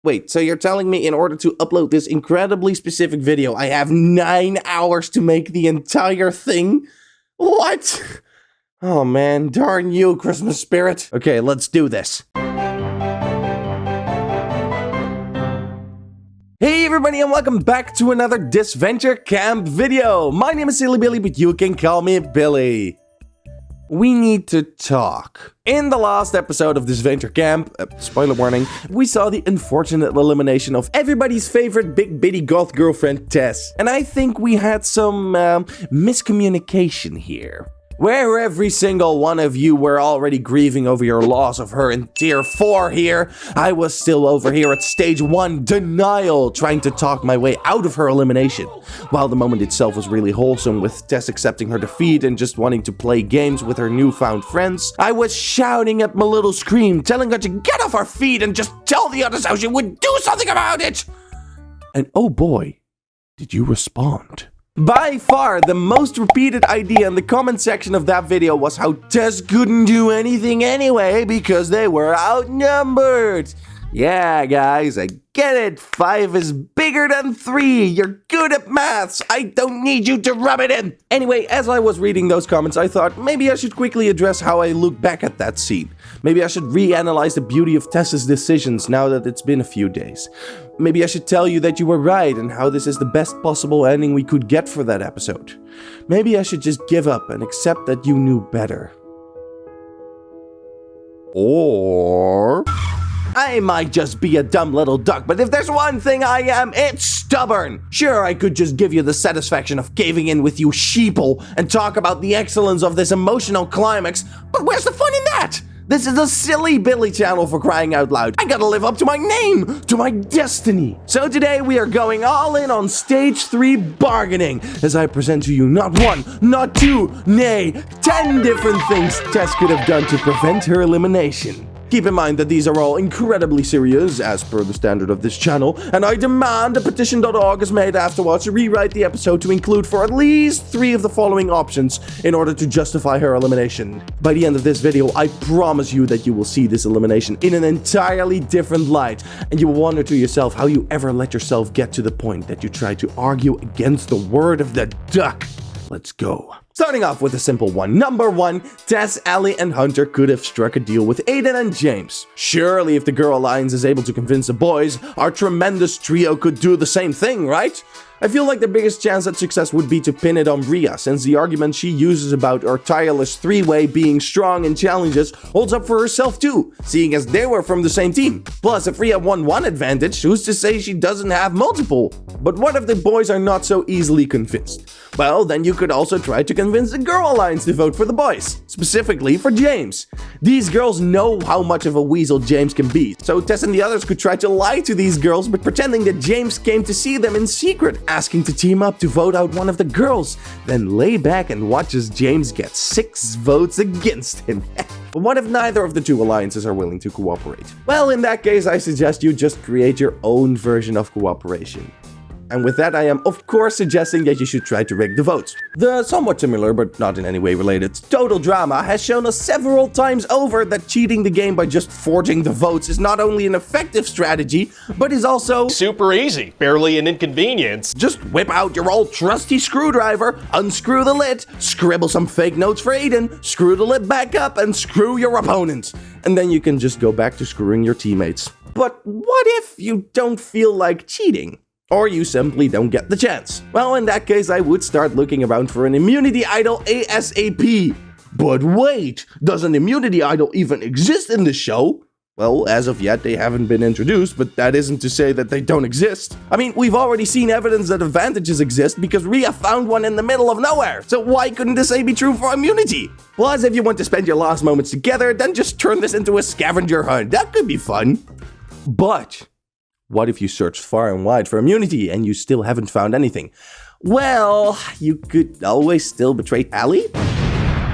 Wait, so you're telling me in order to upload this incredibly specific video, I have 9 hours to make the entire thing? What? Oh man, darn you, Christmas spirit. Okay, let's do this. Hey everybody and welcome back to another Disventure Camp video. My name is Silly Billy, but you can call me Billy. We need to talk. In the last episode of Disventure Camp, spoiler warning, we saw the unfortunate elimination of everybody's favorite big bitty goth girlfriend Tess. And I think we had some miscommunication here. Where every single one of you were already grieving over your loss of her in tier 4 here, I was still over here at stage 1, denial, trying to talk my way out of her elimination. While the moment itself was really wholesome, with Tess accepting her defeat and just wanting to play games with her newfound friends, I was shouting at my little scream, telling her to get off her feet and just tell the others how she would do something about it! And oh boy, did you respond. By far, the most repeated idea in the comment section of that video was how Tess couldn't do anything anyway because they were outnumbered. Yeah, guys, I get it. 5 is bigger than 3. You're good at maths. I don't need you to rub it in. Anyway, as I was reading those comments, I thought maybe I should quickly address how I look back at that scene. Maybe I should reanalyze the beauty of Tess's decisions now that it's been a few days. Maybe I should tell you that you were right and how this is the best possible ending we could get for that episode. Maybe I should just give up and accept that you knew better. Or I might just be a dumb little duck, but if there's one thing I am, it's stubborn. Sure, I could just give you the satisfaction of caving in with you sheeple and talk about the excellence of this emotional climax, but where's the fun in that? This is a Silly Billy channel, for crying out loud. I gotta live up to my name, to my destiny. So today we are going all in on stage 3 bargaining, as I present to you not 1, not 2, nay, 10 different things Tess could have done to prevent her elimination. Keep in mind that these are all incredibly serious, as per the standard of this channel, and I demand a petition.org is made afterwards to rewrite the episode to include for at least 3 of the following options in order to justify her elimination. By the end of this video, I promise you that you will see this elimination in an entirely different light, and you will wonder to yourself how you ever let yourself get to the point that you try to argue against the word of the duck. Let's go. Starting off with a simple one. Number 1, Tess, Allie, and Hunter could have struck a deal with Aiden and James. Surely if the Girl Alliance is able to convince the boys, our tremendous trio could do the same thing, right? I feel like the biggest chance at success would be to pin it on Rhea, since the argument she uses about our tireless 3-way being strong in challenges holds up for herself too, seeing as they were from the same team. Plus, if Rhea won one advantage, who's to say she doesn't have multiple? But what if the boys are not so easily convinced? Well, then you could also try to convince the Girl Alliance to vote for the boys, specifically for James. These girls know how much of a weasel James can be, so Tess and the others could try to lie to these girls by pretending that James came to see them in secret, asking to team up to vote out one of the girls, then lay back and watch as James gets 6 votes against him. But what if neither of the 2 alliances are willing to cooperate? Well, in that case, I suggest you just create your own version of cooperation. And with that, I am of course suggesting that you should try to rig the votes. The somewhat similar, but not in any way related, Total Drama has shown us several times over that cheating the game by just forging the votes is not only an effective strategy, but is also super easy, barely an inconvenience. Just whip out your old trusty screwdriver, unscrew the lid, scribble some fake notes for Aiden, screw the lid back up, and screw your opponent. And then you can just go back to screwing your teammates. But what if you don't feel like cheating? Or you simply don't get the chance? Well, in that case, I would start looking around for an immunity idol ASAP. But wait, does an immunity idol even exist in this show? Well, as of yet, they haven't been introduced, but that isn't to say that they don't exist. I mean, we've already seen evidence that advantages exist because Rhea found one in the middle of nowhere. So why couldn't the same be true for immunity? Plus, if you want to spend your last moments together, then just turn this into a scavenger hunt. That could be fun. But what if you search far and wide for immunity and you still haven't found anything? Well, you could always still betray Allie.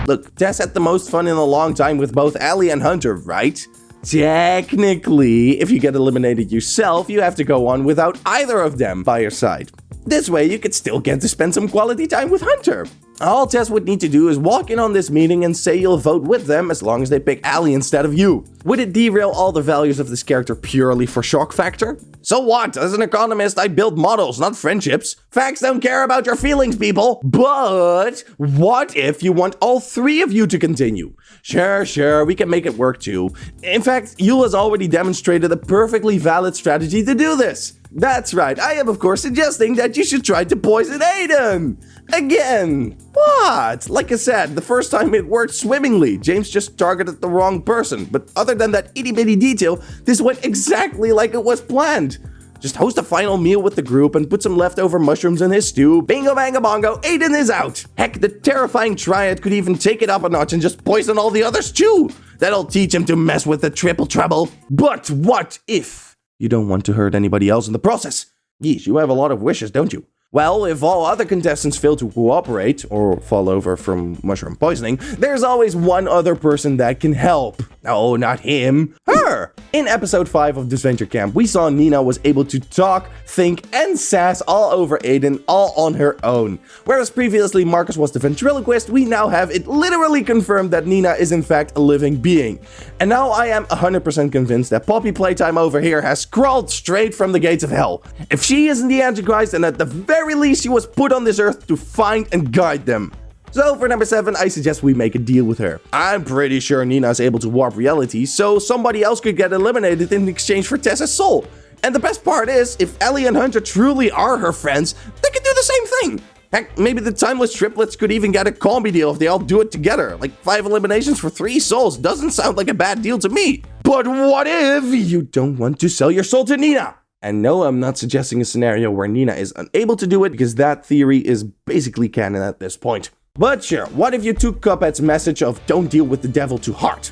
Look, Tess had the most fun in a long time with both Allie and Hunter, right? Technically, if you get eliminated yourself, you have to go on without either of them by your side. This way, you could still get to spend some quality time with Hunter. All Tess would need to do is walk in on this meeting and say you'll vote with them as long as they pick Allie instead of you. Would it derail all the values of this character purely for shock factor? So what? As an economist, I build models, not friendships. Facts don't care about your feelings, people. But what if you want all three of you to continue? Sure, we can make it work too. In fact, Yule has already demonstrated a perfectly valid strategy to do this. That's right, I am of course suggesting that you should try to poison Aiden! Again! What? Like I said, the first time it worked swimmingly. James just targeted the wrong person. But other than that itty bitty detail, this went exactly like it was planned. Just host a final meal with the group and put some leftover mushrooms in his stew. Bingo banga bongo, Aiden is out! Heck, the terrifying triad could even take it up a notch and just poison all the others too! That'll teach him to mess with the triple trouble. But what if you don't want to hurt anybody else in the process? Yeesh, you have a lot of wishes, don't you? Well, if all other contestants fail to cooperate or fall over from mushroom poisoning, there's always one other person that can help. No, not him. Her! In episode 5 of Disventure Camp, we saw Nina was able to talk, think, and sass all over Aiden all on her own. Whereas previously Marcus was the ventriloquist, we now have it literally confirmed that Nina is in fact a living being. And now I am 100% convinced that Poppy Playtime over here has crawled straight from the gates of hell. If she isn't the Antichrist, then at the very least she was put on this earth to find and guide them. So for number 7, I suggest we make a deal with her. I'm pretty sure Nina is able to warp reality, so somebody else could get eliminated in exchange for Tess's soul. And the best part is, if Ellie and Hunter truly are her friends, they could do the same thing. Heck, maybe the Timeless Triplets could even get a combi deal if they all do it together. Like 5 eliminations for 3 souls doesn't sound like a bad deal to me. But what if you don't want to sell your soul to Nina? And no, I'm not suggesting a scenario where Nina is unable to do it, because that theory is basically canon at this point. But sure, what if you took Cuphead's message of don't deal with the devil to heart?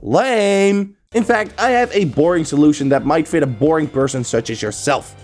Lame. In fact, I have a boring solution that might fit a boring person such as yourself.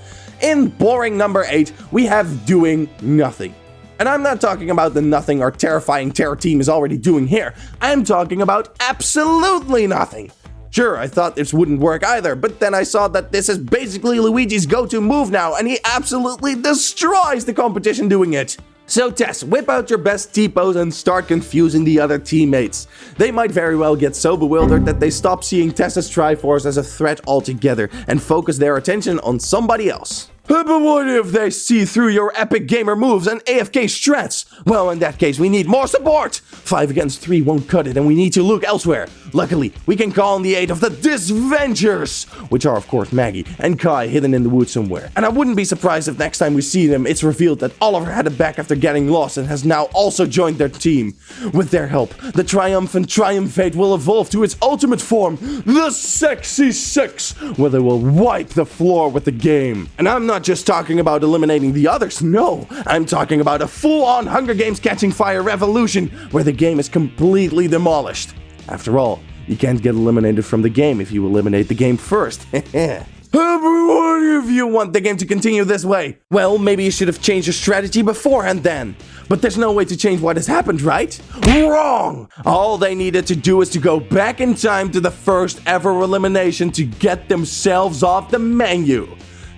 In boring number 8, we have doing nothing. And I'm not talking about the nothing our terrifying terror team is already doing here. I'm talking about absolutely nothing. Sure, I thought this wouldn't work either, but then I saw that this is basically Luigi's go-to move now, and he absolutely destroys the competition doing it. So Tess, whip out your best T-pose and start confusing the other teammates. They might very well get so bewildered that they stop seeing Tess's Triforce as a threat altogether and focus their attention on somebody else. But what if they see through your epic gamer moves and AFK strats? Well, in that case, we need more support! 5 against 3 won't cut it and we need to look elsewhere. Luckily, we can call on the aid of the Disventures, which are of course Maggie and Kai hidden in the woods somewhere. And I wouldn't be surprised if next time we see them, it's revealed that Oliver had it back after getting lost and has now also joined their team. With their help, the triumphant Triumphate will evolve to its ultimate form, the Sexy Six, where they will wipe the floor with the game. And I'm not just talking about eliminating the others, no, I'm talking about a full-on Hunger Games Catching Fire revolution where the game is completely demolished. After all, you can't get eliminated from the game if you eliminate the game first. But what if you want the game to continue this way? Well, maybe you should have changed your strategy beforehand then. But there's no way to change what has happened, right? Wrong! All they needed to do is to go back in time to the first ever elimination to get themselves off the menu.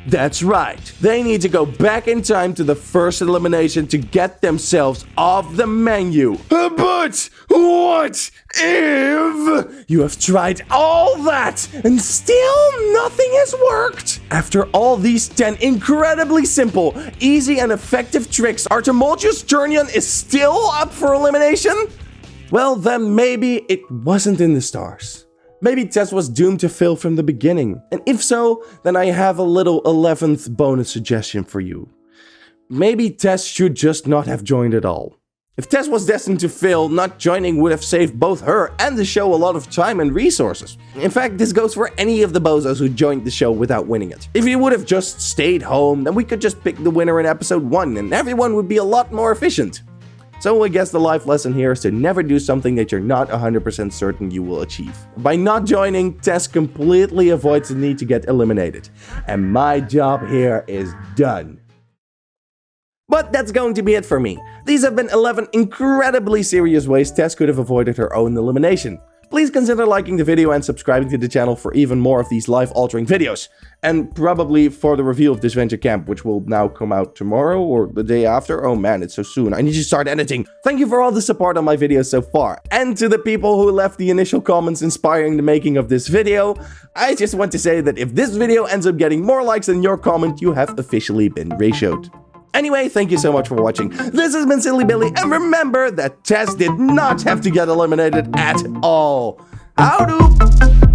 That's right. They need to go back in time to the first elimination to get themselves off the menu. But what if you have tried all that and still nothing has worked? After all these 10 incredibly simple, easy, and effective tricks, our tumultuous Turnian is still up for elimination? Well, then maybe it wasn't in the stars. Maybe Tess was doomed to fail from the beginning. And if so, then I have a little 11th bonus suggestion for you. Maybe Tess should just not have joined at all. If Tess was destined to fail, not joining would have saved both her and the show a lot of time and resources. In fact, this goes for any of the bozos who joined the show without winning it. If you would have just stayed home, then we could just pick the winner in episode 1 and everyone would be a lot more efficient. So I guess the life lesson here is to never do something that you're not 100% certain you will achieve. By not joining, Tess completely avoids the need to get eliminated. And my job here is done. But that's going to be it for me. These have been 11 incredibly serious ways Tess could have avoided her own elimination. please consider liking the video and subscribing to the channel for even more of these life-altering videos. And probably for the review of Disventure Camp, which will now come out tomorrow or the day after. Oh man, it's so soon. I need to start editing. Thank you for all the support on my videos so far. And to the people who left the initial comments inspiring the making of this video, I just want to say that if this video ends up getting more likes than your comment, you have officially been ratioed. Anyway, thank you so much for watching. This has been Silly Billy, and remember that Tess did not have to get eliminated at all. Howdy!